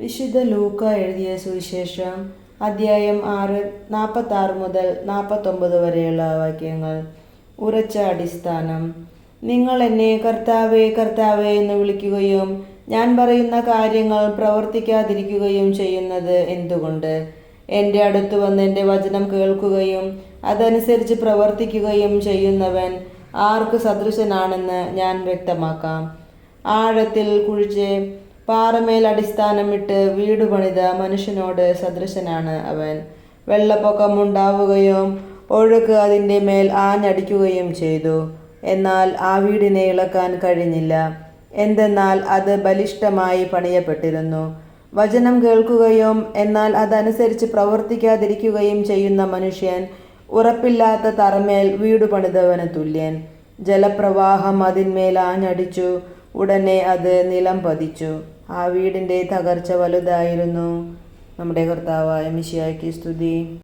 വിശുദ്ധ ലൂക്ക എഴുതിയ സുവിശേഷം അദ്ധ്യായം 6 46 മുതൽ 49 വരെയുള്ള വാക്യങ്ങൾ. ഉറച്ച അടിസ്ഥാനം. നിങ്ങൾ എന്നെ കർത്താവേ കർത്താവേ എന്ന് വിളിക്കുകയും ഞാൻ പറയുന്ന കാര്യങ്ങൾ പ്രവർത്തിക്കാതിരിക്കുകയും ചെയ്യുന്നത് എന്തുകൊണ്ട്? എൻ്റെ അടുത്ത് വന്ന് എൻ്റെ വചനം കേൾക്കുകയും അതനുസരിച്ച് പ്രവർത്തിക്കുകയും ചെയ്യുന്നവൻ ആർക്ക് സദൃശനാണെന്ന് ഞാൻ വ്യക്തമാക്കാം. ആഴത്തിൽ കുഴിച്ച് പാറമേൽ അടിസ്ഥാനമിട്ട് വീട് പണിത മനുഷ്യനോട് സദൃശനാണ് അവൻ. വെള്ളപ്പൊക്കമുണ്ടാവുകയും ഒഴുക്ക് അതിൻ്റെ മേൽ ആഞ്ഞടിക്കുകയും ചെയ്തു. എന്നാൽ ആ വീടിനെ ഇളക്കാൻ കഴിഞ്ഞില്ല. എന്തെന്നാൽ അത് ബലിഷ്ഠമായി പണിയപ്പെട്ടിരുന്നു. വചനം കേൾക്കുകയും എന്നാൽ അതനുസരിച്ച് പ്രവർത്തിക്കാതിരിക്കുകയും ചെയ്യുന്ന മനുഷ്യൻ ഉറപ്പില്ലാത്ത തറമേൽ വീട് പണിതവന് തുല്യൻ. ജലപ്രവാഹം അതിന്മേൽ ആഞ്ഞടിച്ചു, ഉടനെ അത് നിലം പതിച്ചു. ആ വീടിൻ്റെ തകർച്ച വലുതായിരുന്നു. നമ്മുടെ കർത്താവായ മിശിഹായ്ക്ക് സ്തുതി.